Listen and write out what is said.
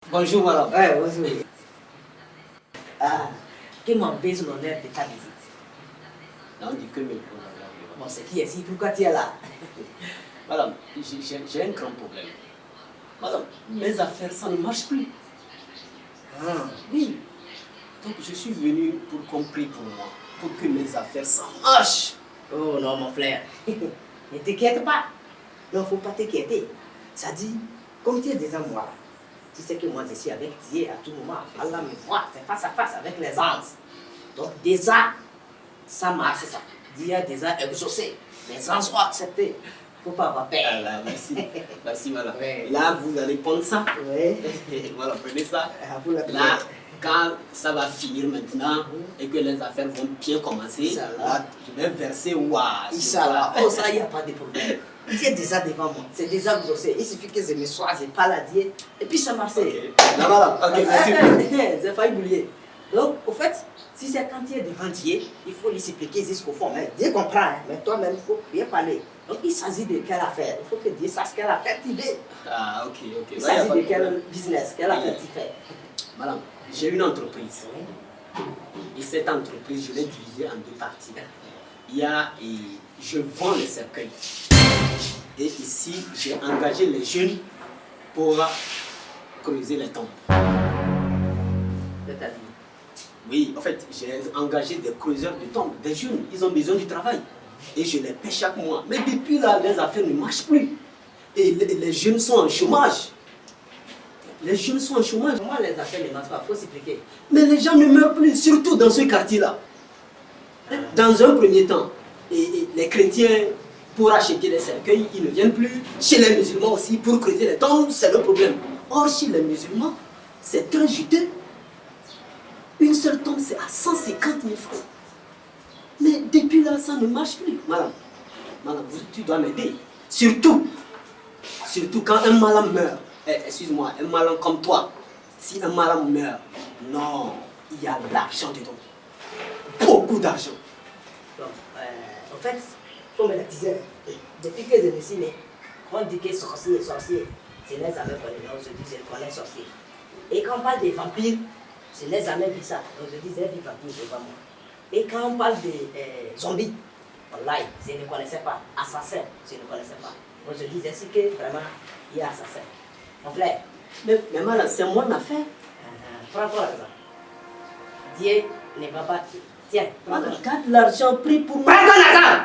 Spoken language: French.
Bonjour, madame. Ouais, bonjour. Ah, qui m'empêche l'honneur de ta visite? Non, dit que mes Bon, c'est qui est-ce? Pourquoi tu es là? Madame, j'ai un grand problème. Madame, mes affaires, ça ne marche plus. Ah, Oui. Donc, je suis venu pour qu'on prie pour moi, pour que mes affaires, ça marche. oh non, mon frère. Ne t'inquiète pas. Non, faut pas t'inquiéter. Ça dit, comme tu es déjà moi, tu sais que moi je suis avec Dieu à tout moment. Allah me voit, c'est face à face avec les anges. Donc déjà, ça marche ça. Dieu a déjà exaucé. Les anges ont accepté. Faut pas avoir peur. Ah là, merci. Merci, madame. Ouais. Là, vous allez prendre ça. Oui. Voilà, prenez ça. Ah, vous la Là, quand ça va finir maintenant et que les affaires vont bien commencer, Inch'Allah. là, je vais verser waouh. Inch'Allah. Oh, ça, il n'y a pas de problème. Tu es déjà devant moi. C'est déjà exaucé. Il suffit que je me sois, je parle à Dieu. Et puis ça marche. Ok. Là, madame. Ok, merci. J'ai failli oublier. Donc, au fait, si c'est quand tu es devant Dieu, il faut lui expliquer jusqu'au fond. Mais Dieu comprend, hein. Mais toi-même, il faut bien parler. Donc, il s'agit de quelle affaire? Il faut que Dieu sache quelle affaire tu veux. Ah, ok, ok. Il Là, y a s'agit pas de problème. quel business, quelle affaire tu fais. Madame, j'ai une entreprise. Et cette entreprise, je l'ai divisée en deux parties. Il y a, je vends les cercueils. Et ici, j'ai engagé les jeunes pour creuser les tombes. C'est-à-dire, Oui, en fait, j'ai engagé des creuseurs de tombes, des jeunes. Ils ont besoin du travail. Et je les paie chaque mois. Mais depuis là, les affaires ne marchent plus. Et les jeunes sont en chômage. Les jeunes sont en chômage. comment les affaires ne marchent pas? Il faut s'expliquer. Mais les gens ne meurent plus, surtout dans ce quartier-là. Dans un premier temps, et les chrétiens, pour acheter les cercueils, ils ne viennent plus. Chez les musulmans aussi, pour creuser les tombes, c'est le problème. Or, chez les musulmans, c'est très juteux. Une seule tombe, c'est à 150 000 francs. Mais depuis là, ça ne marche plus. Madame, tu dois m'aider. Surtout quand un malin meurt. Excuse-moi, un malin comme toi. Si un malin meurt, non, il y a l'argent dedans. Beaucoup d'argent. Donc, en fait, il faut me la diser. Depuis que je me suis né, on dit que sorcier, je n'ai jamais connu. Donc, je dis, je connais sorcier. Et quand on parle des vampires, je n'ai jamais vu ça. Donc, je dis, j'ai vu vampire devant moi. Et quand on parle des zombies, wallahi, je ne connaissais pas. Assassin, je ne connaissais pas. Donc, je disais si que vraiment, il y a assassin. Mon frère, Mais madame, c'est mon affaire. prends ton argent. Dieu ne va pas. Tiens, prends ton Madame, argent. garde l'argent pris pour moi. Prends ton argent!